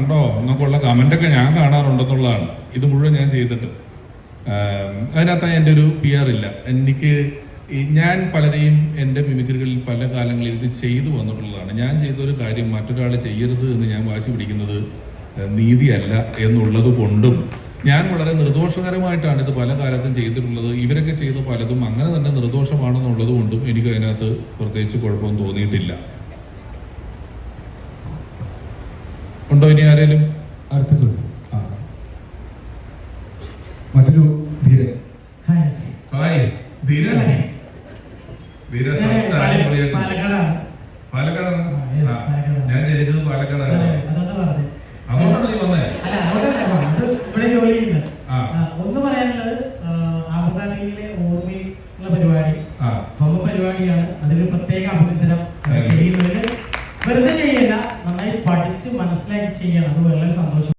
കണ്ടോ എന്നൊക്കെ ഉള്ള കമൻ്റൊക്കെ ഞാൻ കാണാറുണ്ടെന്നുള്ളതാണ്. ഇത് മുഴുവൻ ഞാൻ ചെയ്തിട്ട് അതിനകത്ത് എൻ്റെ ഒരു PR ഇല്ല. എനിക്ക് ഞാൻ പലരെയും എൻ്റെ മിമിക്രികളിൽ പല കാലങ്ങളിൽ ഇത് ചെയ്തു വന്നിട്ടുള്ളതാണ്. ഞാൻ ചെയ്തൊരു കാര്യം മറ്റൊരാൾ ചെയ്യരുത് എന്ന് ഞാൻ വാശി പിടിക്കുന്നത് നീതിയല്ല എന്നുള്ളത് കൊണ്ടും ഞാൻ വളരെ നിർദോഷകരമായിട്ടാണ് ഇത് പല കാലത്തും ചെയ്തിട്ടുള്ളത്. ഇവരൊക്കെ ചെയ്ത പലതും അങ്ങനെ തന്നെ നിർദോഷമാണെന്നുള്ളത് കൊണ്ടും എനിക്ക് അതിനകത്ത് പ്രത്യേകിച്ച് കുഴപ്പമൊന്നും തോന്നിയിട്ടില്ല. ഉണ്ടോ ഇനി ആരെങ്കിലും? അടുത്ത ചോദ്യം. മറ്റൊരു ധീരൻ. പാലക്കാടാണ്. ഞാൻ ജനിച്ചത് പാലക്കാടാണ്. അതുകൊണ്ടാണ് നീ വന്നേ? ഇവിടെ ജോലി ചെയ്യുന്നത്. ഒന്ന് പറയാനുള്ളത്, ആഭരണങ്ങളിലെ ഓർമ്മയുള്ള പരിപാടി പരിപാടിയാണ്. അതിന് പ്രത്യേക അഭിനന്ദനം ചെയ്യുന്നതിന് വെറുതെ ചെയ്യല്ല, നന്നായി പഠിച്ച് മനസ്സിലാക്കി ചെയ്യണം. അത് വളരെ സന്തോഷം.